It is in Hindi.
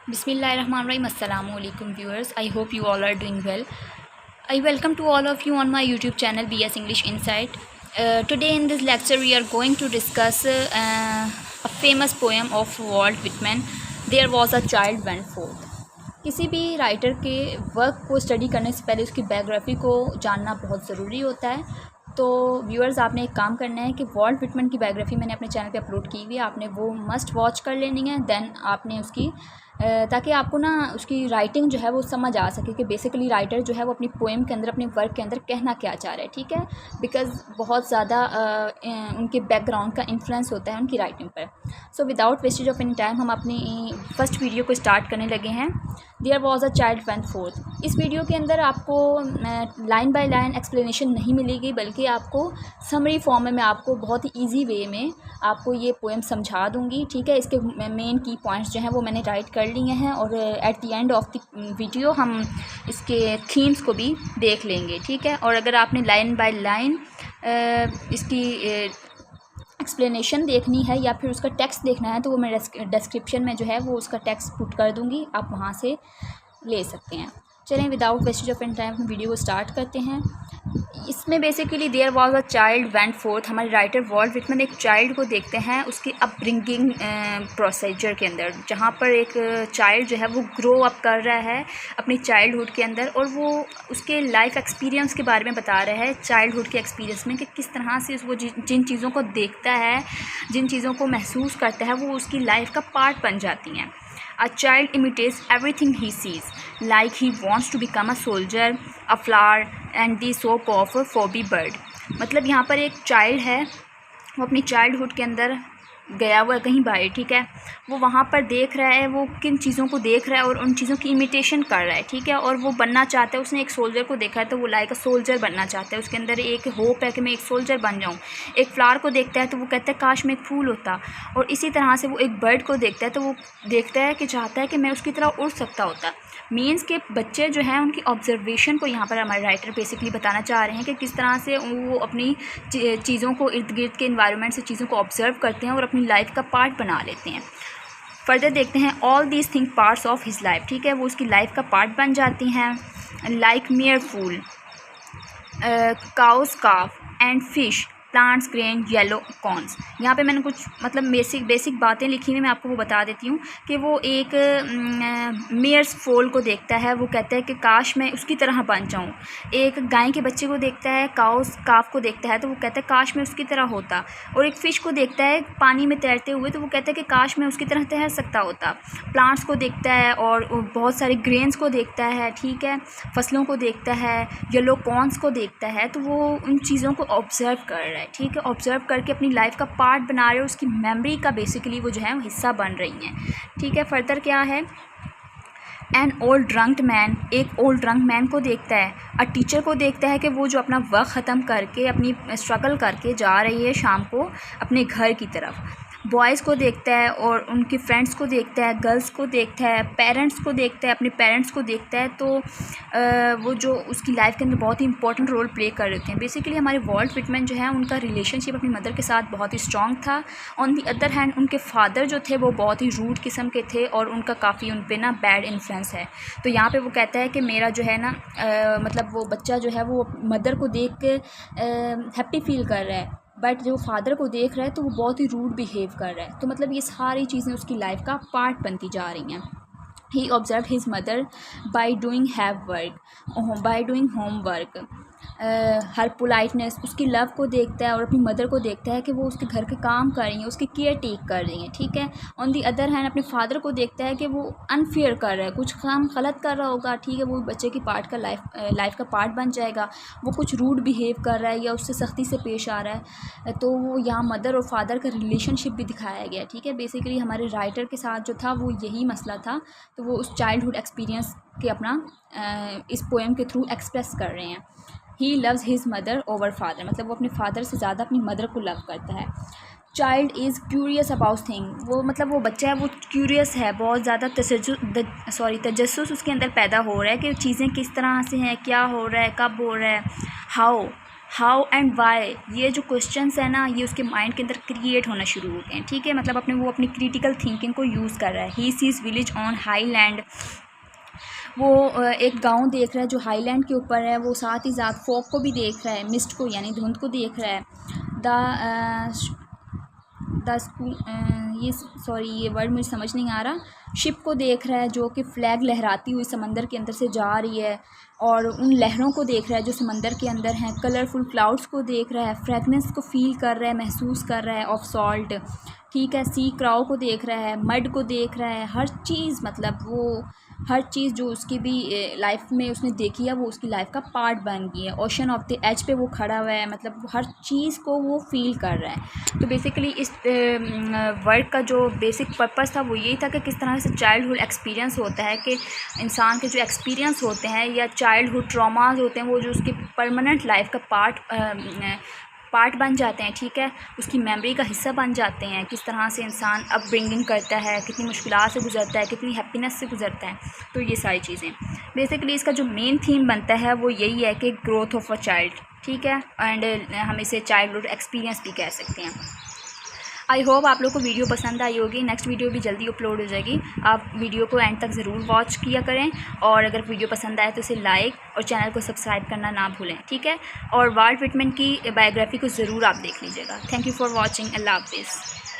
Bismillahirrahmanirrahim. Assalamu alaikum viewers. I hope you all are doing well. I welcome to all of you on my YouTube channel BS English Insight. Today in this lecture we are going to discuss a famous poem of Walt Whitman. There was a child went forth. किसी भी राइटर के वर्क को स्टडी करने से पहले उसकी बायोग्राफी को जानना बहुत ज़रूरी होता है। तो व्यूअर्स, आपने एक काम करना है कि वॉल्ट विटमैन की बायोग्राफी मैंने अपने चैनल पे अपलोड की हुई है, आपने वो मस्ट वॉच कर लेनी है। देन आपने उसकी ताकि आपको ना उसकी राइटिंग जो है वो समझ आ सके कि बेसिकली राइटर जो है वो अपनी पोएम के अंदर, अपने वर्क के अंदर कहना क्या चाह रहा है। ठीक है, बिकॉज़ बहुत ज़्यादा उनके बैकग्राउंड का इन्फ्लुएंस होता है उनकी राइटिंग पर। So without wastage of any time हम अपनी फर्स्ट वीडियो को स्टार्ट करने लगे हैं। There was a child went forth. इस वीडियो के अंदर आपको लाइन बाय लाइन एक्सप्लेनेशन नहीं मिलेगी, बल्कि आपको समरी फॉर्म में मैं आपको बहुत ही ईजी वे में आपको ये पोएम समझा दूंगी। ठीक है, इसके मेन की पॉइंट्स जो हैं वो मैंने राइट कर लिए हैं और at the end of the video हम इसके थीम्स को भी देख लेंगे। ठीक है, और अगर आपने लाइन बाय लाइन इसकी एक्सप्लेनेशन देखनी है या फिर उसका टेक्स्ट देखना है तो वो मैं डिस्क्रिप्शन में जो है वो उसका टेक्स्ट पुट कर दूंगी, आप वहाँ से ले सकते हैं। चलें, without wastage of any time हम वीडियो को स्टार्ट करते हैं। इसमें basically there was a child went forth. हमारे राइटर वॉल्ट विटमैन एक चाइल्ड को देखते हैं उसकी अपब्रिंगिंग प्रोसीजर के अंदर, जहाँ पर एक चाइल्ड जो है वो ग्रो अप कर रहा है अपनी चाइल्डहुड के अंदर, और वो उसके लाइफ एक्सपीरियंस के बारे में बता रहा है चाइल्डहुड के एक्सपीरियंस में कि किस तरह से वो जिन चीज़ों को देखता है, जिन चीज़ों को महसूस करता है, वो उसकी लाइफ का पार्ट बन जाती हैं। A child imitates everything he sees, like he wants to become a soldier, a flower and the soap of a Phoebe bird. मतलब यहाँ पर एक चाइल्ड है, वो अपनी चाइल्डहुड के अंदर गया हुआ कहीं बाहर। ठीक है, वो वहाँ पर देख रहा है, वो किन चीज़ों को देख रहा है और उन चीज़ों की इमिटेशन कर रहा है। ठीक है, और वो बनना चाहता है। उसने एक सोल्जर को देखा है तो वो लाइक अ सोल्जर बनना चाहता है, उसके अंदर एक होप है कि मैं एक सोल्जर बन जाऊँ। एक फ्लावर को देखता है तो वो कहता है काश मैं एक फूल होता, और इसी तरह से वो एक बर्ड को देखता है तो वो देखता है कि चाहता है कि मैं उसकी तरह उड़ सकता होता। मीन्स के बच्चे जो हैं उनकी ऑब्जर्वेशन को यहाँ पर हमारे राइटर बेसिकली बताना चाह रहे हैं कि किस तरह से वो अपनी चीज़ों को, इर्द गिर्द के इन्वायरमेंट से चीज़ों को ऑब्जर्व करते हैं और अपनी लाइफ का पार्ट बना लेते हैं। फर्दर देखते हैं, all these thing parts of his life. ठीक है, वो उसकी लाइफ का पार्ट बन जाती हैं। Like mare foal, cows calf and fish, plants grain yellow corns. यहाँ पे मैंने कुछ मतलब बेसिक बातें लिखी हुई, मैं आपको वो बता देती हूँ कि वो एक मेयर्स फोल को देखता है, वो कहता है कि काश मैं उसकी तरह बन जाऊँ। एक गाय के बच्चे को देखता है, काउस काफ को देखता है तो वो कहता है काश मैं उसकी तरह होता। और एक फ़िश को देखता है पानी में तैरते हुए तो वो कहता है कि काश मैं उसकी तरह तैर सकता होता। प्लांट्स को देखता है और बहुत सारे ग्रेन्स को देखता है। ठीक है, फसलों को देखता है, येलो कॉर्न्स को देखता है, तो वो उन चीज़ों को ऑब्जर्व कर रहा है। ठीक है, ऑब्जर्व करके अपनी लाइफ का पार्ट बना रहे हो, उसकी मेमोरी का बेसिकली वो जो है वो हिस्सा बन रही हैं। ठीक है, फर्दर क्या है, एन ओल्ड ड्रंक मैन, एक ओल्ड ड्रंक मैन को देखता है। अ टीचर को देखता है कि वो जो अपना वक्त ख़त्म करके अपनी स्ट्रगल करके जा रही है शाम को अपने घर की तरफ। बॉयज़ को देखता है और उनके फ्रेंड्स को देखता है, गर्ल्स को देखता है, पेरेंट्स को देखता है, अपने पेरेंट्स को देखता है। तो वो जो उसकी लाइफ के अंदर बहुत ही इंपॉर्टेंट रोल प्ले कर रहे हैं। बेसिकली हमारे वॉल्ट विटमैन जो है उनका रिलेशनशिप अपनी मदर के साथ बहुत ही स्ट्रॉन्ग था। ऑन दी अदर हैंड उनके फादर जो थे वो बहुत ही रूड किस्म के थे और उनका काफ़ी उन पर ना बैड इन्फ्लुएंस है। तो यहाँ पे वो कहता है कि मेरा जो है ना मतलब वो बच्चा जो है वो मदर को देख के हैप्पी फील कर रहा है, बट जो फादर को देख रहा है तो वो बहुत ही रूड बिहेव कर रहा है। तो मतलब ये सारी चीज़ें उसकी लाइफ का पार्ट बनती जा रही हैं। He observe his mother by doing homework, her politeness, उसकी लव को देखता है और अपनी मदर को देखता है कि वो उसके घर के काम कर रही हैं, उसकी केयर टेक कर रही हैं। ठीक है, ऑन दी अदर हैंड अपने फादर को देखता है कि वो अनफेयर कर रहा है, कुछ काम गलत कर रहा होगा। ठीक है, वो बच्चे की पार्ट का लाइफ का पार्ट बन जाएगा। वो कुछ रूड बिहेव कर रहा है या उससे सख्ती से पेश आ रहा है, तो वो यहाँ मदर और फादर का रिलेशनशिप भी दिखाया गया। ठीक है, बेसिकली हमारे राइटर के साथ जो था वो यही मसला था, तो वो उस चाइल्डहुड एक्सपीरियंस के अपना इस पोएम के थ्रू एक्सप्रेस कर रहे हैं। He loves his mother over father, मतलब वो अपने फादर से ज़्यादा अपनी मदर को लव करता है। Child is curious about thing, वो मतलब वो बच्चा है वो क्यूरियस है, बहुत ज़्यादा तजस्सुस उसके अंदर पैदा हो रहा है कि चीज़ें किस तरह से हैं, क्या हो रहा है, कब हो रहा है। हाउ एंड वाई, ये जो क्वेश्चंस है ना, ये उसके माइंड के अंदर क्रिएट होना शुरू हो गए हैं, ठीक है। मतलब अपनी क्रिटिकल थिंकिंग को यूज़ कर रहा है। He sees village on highland, वो एक गांव देख रहा है जो हाईलैंड के ऊपर है। वो साथ ही साथ फॉग को भी देख रहा है, मिस्ट को यानी धुंध को देख रहा है। द स्कूल ये सॉरी ये वर्ड मुझे समझ नहीं आ रहा। शिप को देख रहा है जो कि फ्लैग लहराती हुई समंदर के अंदर से जा रही है, और उन लहरों को देख रहा है जो समंदर के अंदर हैं। कलरफुल क्लाउड्स को देख रहा है, फ्रेगनेंस को फील कर रहा है, महसूस कर रहा है ऑफ सॉल्ट, ठीक है। सी क्राउ को देख रहा है, मड को देख रहा है, हर चीज़ मतलब वो हर चीज़ जो उसकी भी लाइफ में उसने देखी है वो उसकी लाइफ का पार्ट बन गई है। ओशन ऑफ द एज पे वो खड़ा हुआ है, मतलब हर चीज़ को वो फील कर रहा है। तो बेसिकली इस वर्क का जो बेसिक पर्पस था वो यही था कि किस तरह से चाइल्डहुड एक्सपीरियंस होता है, कि इंसान के जो एक्सपीरियंस होते हैं या चाइल्डहुड ट्रॉमाज होते हैं वो जो उसकी परमानेंट लाइफ का पार्ट बन जाते हैं, ठीक है, उसकी मेमोरी का हिस्सा बन जाते हैं। किस तरह से इंसान अपब्रिंगिंग करता है, कितनी मुश्किलात से गुजरता है, कितनी हैप्पीनेस से गुजरता है। तो ये सारी चीज़ें बेसिकली इसका जो मेन थीम बनता है वो यही है कि ग्रोथ ऑफ अ चाइल्ड, ठीक है। एंड हम इसे चाइल्डहुड एक्सपीरियंस भी कह सकते हैं। आई होप आप लोग को वीडियो पसंद आई होगी। नेक्स्ट वीडियो भी जल्दी अपलोड हो जाएगी। आप वीडियो को एंड तक ज़रूर वॉच किया करें, और अगर वीडियो पसंद आए तो इसे लाइक और चैनल को सब्सक्राइब करना ना भूलें, ठीक है। और वाल्ट व्हिटमैन की बायोग्राफी को ज़रूर आप देख लीजिएगा। Thank you for watching. अल्लाह हाफिज़।